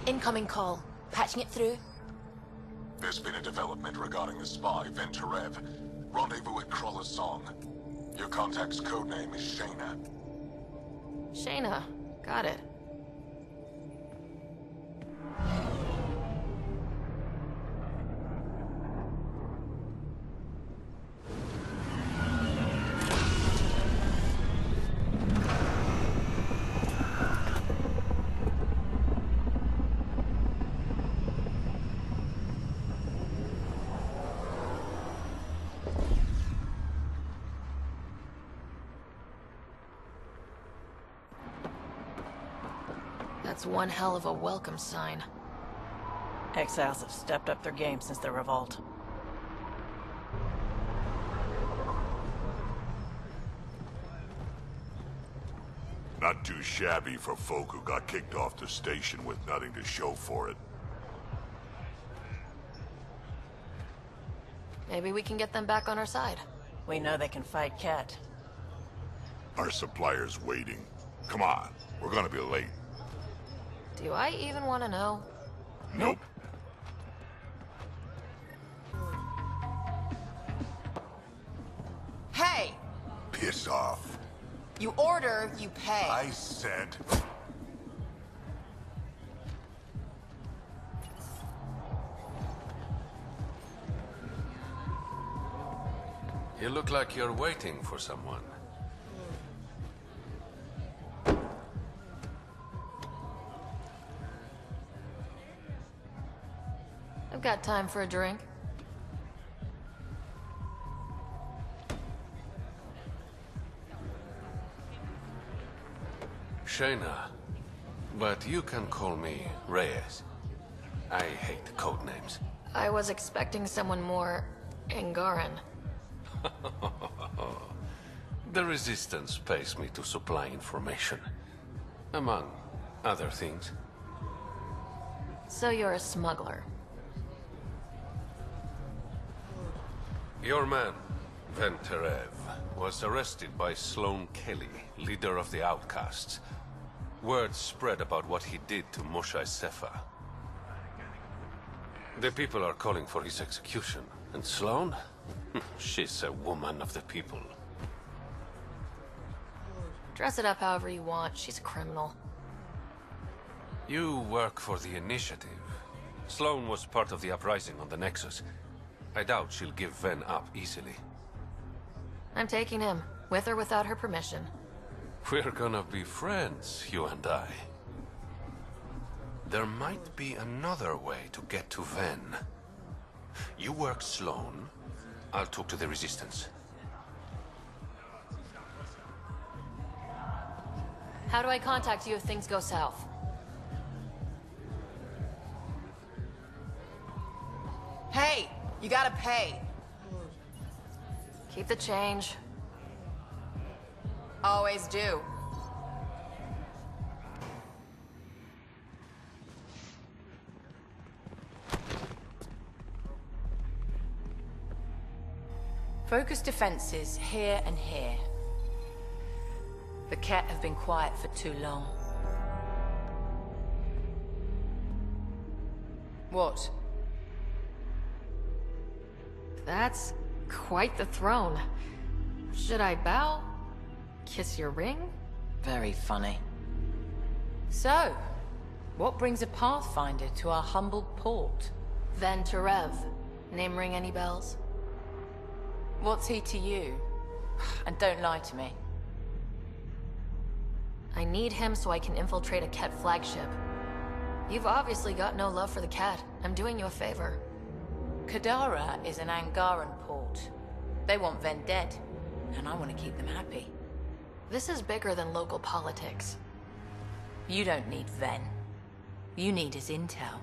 Incoming call. Patching it through. There's been a development regarding the spy, Venturev. Rendezvous at Crawler's Song. Your contact's codename is Shayna. Shayna. Got it. That's one hell of a welcome sign. Exiles have stepped up their game since the revolt. Not too shabby for folk who got kicked off the station with nothing to show for it. Maybe we can get them back on our side. We know they can fight Ket. Our supplier's waiting. Come on, we're gonna be late. Do I even want to know? Nope. Hey! Piss off. You order, you pay. I said... You look like you're waiting for someone. I've got time for a drink. Shayna, but you can call me Reyes. I hate code names. I was expecting someone more Angaran. The Resistance pays me to supply information, among other things. So you're a smuggler. Your man, Venturev, was arrested by Sloane Kelly, leader of the Outcasts. Word spread about what he did to Moshae Sefa. The people are calling for his execution. And Sloane? She's a woman of the people. Dress it up however you want. She's a criminal. You work for the Initiative. Sloane was part of the uprising on the Nexus. I doubt she'll give Ven up easily. I'm taking him, with or without her permission. We're gonna be friends, you and I. There might be another way to get to Ven. You work Sloane, I'll talk to the Resistance. How do I contact you if things go south? Hey! You gotta pay. Keep the change. Always do. Focus defenses here and here. The Ket have been quiet for too long. What? That's quite the throne. Should I bow? Kiss your ring? Very funny. So, what brings a Pathfinder to our humble port? Venturev. Name ring any bells? What's he to you? And don't lie to me. I need him so I can infiltrate a Ket flagship. You've obviously got no love for the cat. I'm doing you a favor. Kadara is an Angaran port. They want Ven dead, and I want to keep them happy. This is bigger than local politics. You don't need Ven. You need his intel.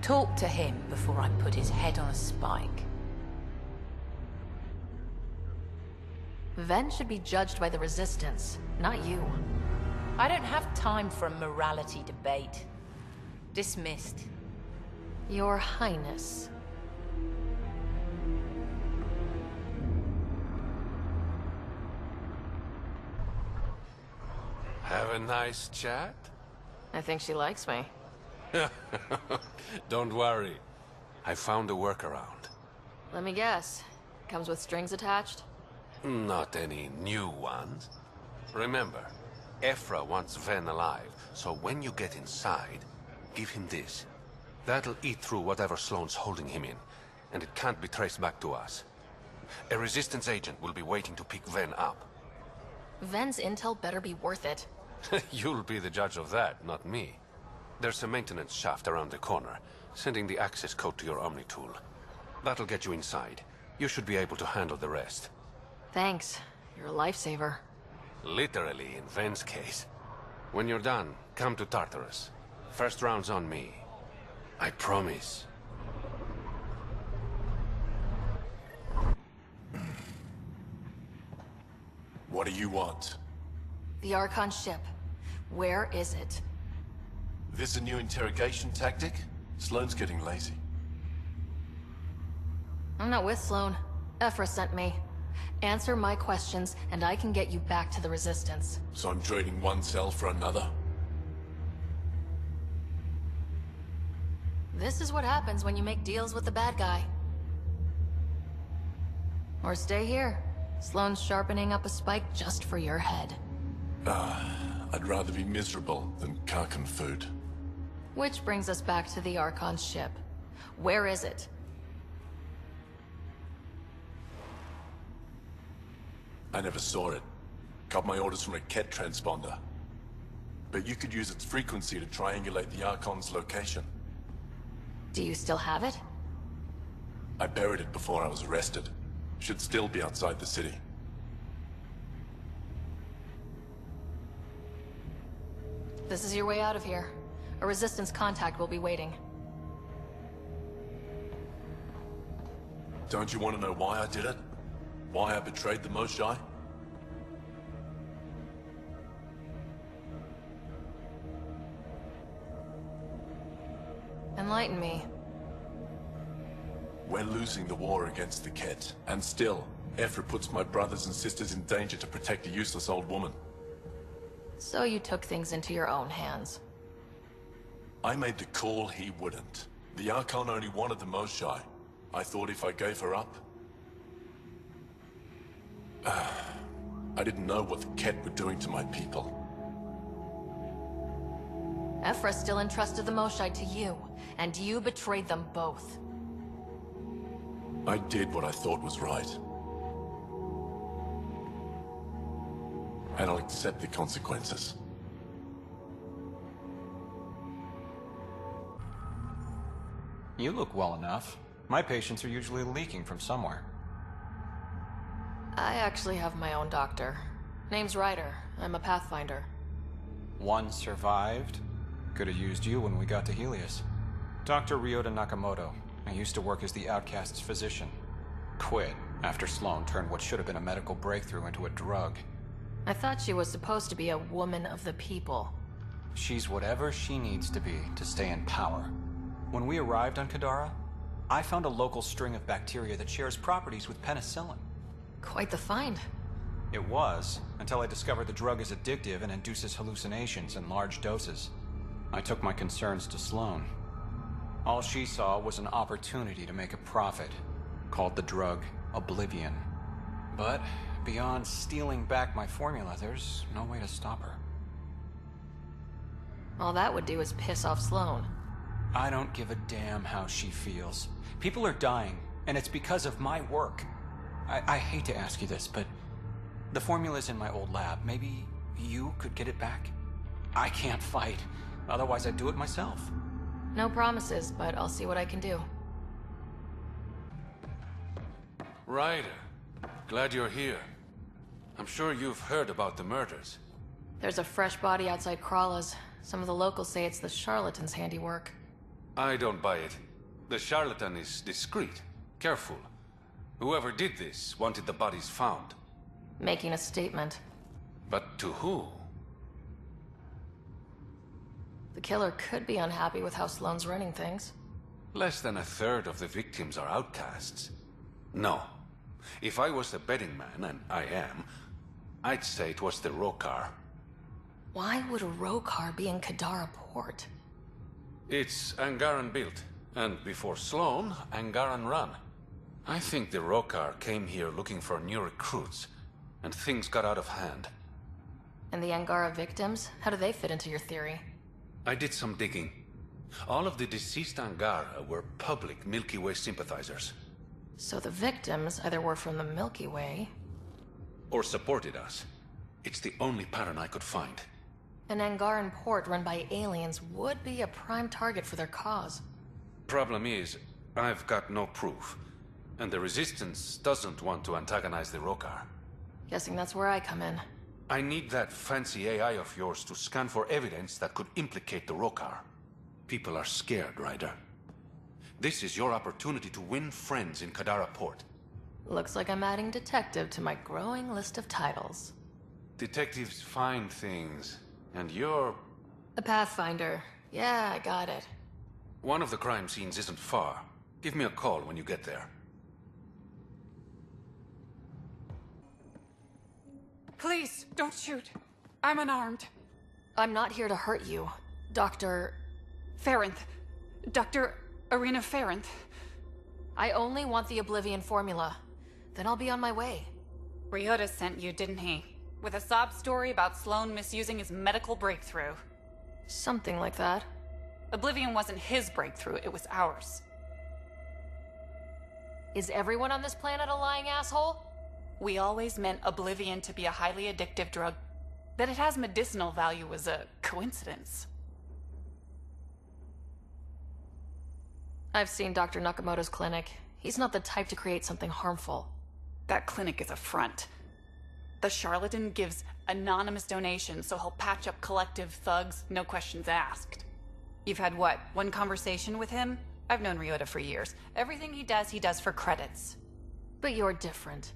Talk to him before I put his head on a spike. Ven should be judged by the Resistance, not you. I don't have time for a morality debate. Dismissed. Your Highness. Have a nice chat? I think she likes me. Don't worry. I found a workaround. Let me guess. Comes with strings attached? Not any new ones. Remember, Ephra wants Ven alive, so when you get inside, give him this. That'll eat through whatever Sloane's holding him in, and it can't be traced back to us. A Resistance agent will be waiting to pick Ven up. Ven's intel better be worth it. You'll be the judge of that, not me. There's a maintenance shaft around the corner, sending the access code to your Omni tool. That'll get you inside. You should be able to handle the rest. Thanks. You're a lifesaver. Literally, in Ven's case. When you're done, come to Tartarus. First round's on me. I promise. What do you want? The Archon ship. Where is it? This a new interrogation tactic? Sloane's getting lazy. I'm not with Sloane. Ephra sent me. Answer my questions, and I can get you back to the Resistance. So I'm trading one cell for another? This is what happens when you make deals with the bad guy. Or stay here. Sloane's sharpening up a spike just for your head. I'd rather be miserable than Karkan food. Which brings us back to the Archon's ship. Where is it? I never saw it. Got my orders from a Ket transponder. But you could use its frequency to triangulate the Archon's location. Do you still have it? I buried it before I was arrested. Should still be outside the city. This is your way out of here. A Resistance contact will be waiting. Don't you want to know why I did it? Why I betrayed the Moshae? Enlighten me. We're losing the war against the Ket, and still, Ephra puts my brothers and sisters in danger to protect a useless old woman. So you took things into your own hands. I made the call he wouldn't. The Archon only wanted the Moshae. I thought if I gave her up... I didn't know what the Ket were doing to my people. Ephra still entrusted the Moshae to you, and you betrayed them both. I did what I thought was right. And I'll accept the consequences. You look well enough. My patients are usually leaking from somewhere. I actually have my own doctor. Name's Ryder. I'm a Pathfinder. One survived. Could have used you when we got to Helios. Dr. Ryota Nakamoto. I used to work as the Outcast's physician. Quit after Sloane turned what should have been a medical breakthrough into a drug. I thought she was supposed to be a woman of the people. She's whatever she needs to be to stay in power. When we arrived on Kadara, I found a local string of bacteria that shares properties with penicillin. Quite the find. It was, until I discovered the drug is addictive and induces hallucinations in large doses. I took my concerns to Sloane. All she saw was an opportunity to make a profit, called the drug Oblivion. But beyond stealing back my formula, there's no way to stop her. All that would do is piss off Sloane. I don't give a damn how she feels. People are dying, and it's because of my work. I hate to ask you this, but the formula's in my old lab. Maybe you could get it back? I can't fight. Otherwise, I'd do it myself. No promises, but I'll see what I can do. Ryder, glad you're here. I'm sure you've heard about the murders. There's a fresh body outside Krala's. Some of the locals say it's the charlatan's handiwork. I don't buy it. The charlatan is discreet, careful. Whoever did this wanted the bodies found. Making a statement. But to who? The killer could be unhappy with how Sloane's running things. Less than a third of the victims are outcasts. No. If I was the betting man, and I am, I'd say it was the Rokar. Why would a Rokar be in Kadara port? It's Angaran built, and before Sloan, Angaran run. I think the Rokar came here looking for new recruits, and things got out of hand. And the Angara victims? How do they fit into your theory? I did some digging. All of the deceased Angara were public Milky Way sympathizers. So the victims either were from the Milky Way... or supported us. It's the only pattern I could find. An Angaran port run by aliens would be a prime target for their cause. Problem is, I've got no proof. And the Resistance doesn't want to antagonize the Rokar. Guessing that's where I come in. I need that fancy AI of yours to scan for evidence that could implicate the Rokar. People are scared, Ryder. This is your opportunity to win friends in Kadara Port. Looks like I'm adding detective to my growing list of titles. Detectives find things, and you're... A Pathfinder. Yeah, I got it. One of the crime scenes isn't far. Give me a call when you get there. Please, don't shoot. I'm unarmed. I'm not here to hurt you, Dr. Ferenth. Dr. Arena Ferenth. I only want the Oblivion formula. Then I'll be on my way. Ryota sent you, didn't he? With a sob story about Sloan misusing his medical breakthrough. Something like that. Oblivion wasn't his breakthrough, it was ours. Is everyone on this planet a lying asshole? We always meant Oblivion to be a highly addictive drug. That it has medicinal value was a coincidence. I've seen Dr. Nakamoto's clinic. He's not the type to create something harmful. That clinic is a front. The charlatan gives anonymous donations so he'll patch up collective thugs, no questions asked. You've had what, one conversation with him? I've known Ryota for years. Everything he does for credits. But you're different.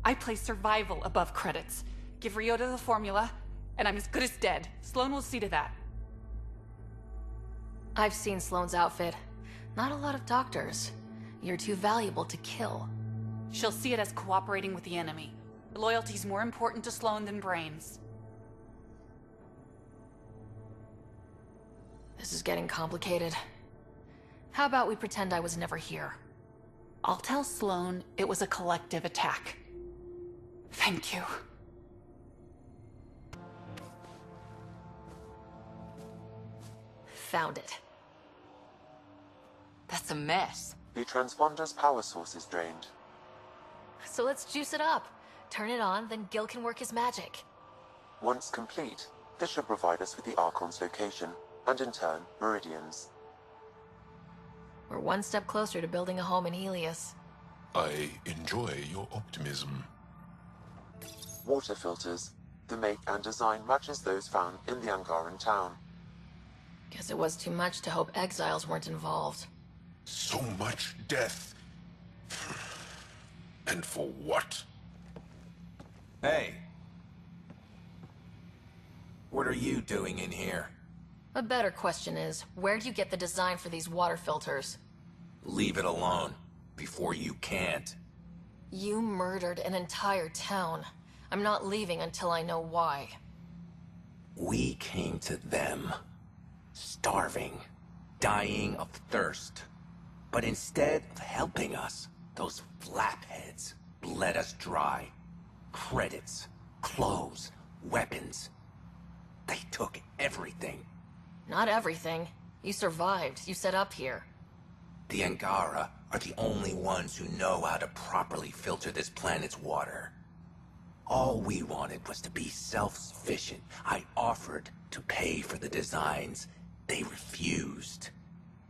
I place survival above credits. Give Ryota the formula, and I'm as good as dead. Sloan will see to that. I've seen Sloan's outfit. Not a lot of doctors. You're too valuable to kill. She'll see it as cooperating with the enemy. Loyalty's more important to Sloan than brains. This is getting complicated. How about we pretend I was never here? I'll tell Sloan it was a collective attack. Thank you. Found it. That's a mess. The transponder's power source is drained. So let's juice it up. Turn it on, then Gil can work his magic. Once complete, this should provide us with the Archon's location, and in turn, Meridian's. We're one step closer to building a home in Helios. I enjoy your optimism. Water filters. The make and design matches those found in the Angaran town. Guess it was too much to hope exiles weren't involved. So much death. And for what? Hey. What are you doing in here? A better question is, where'd you get the design for these water filters? Leave it alone, before you can't. You murdered an entire town. I'm not leaving until I know why. We came to them, starving, dying of thirst. But instead of helping us, those flapheads bled us dry. Credits, clothes, weapons. They took everything. Not everything. You survived. You set up here. The Angara are the only ones who know how to properly filter this planet's water. All we wanted was to be self-sufficient. I offered to pay for the designs. They refused.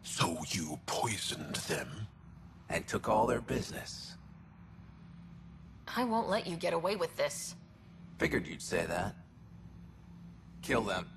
So you poisoned them? And took all their business. I won't let you get away with this. Figured you'd say that. Kill them.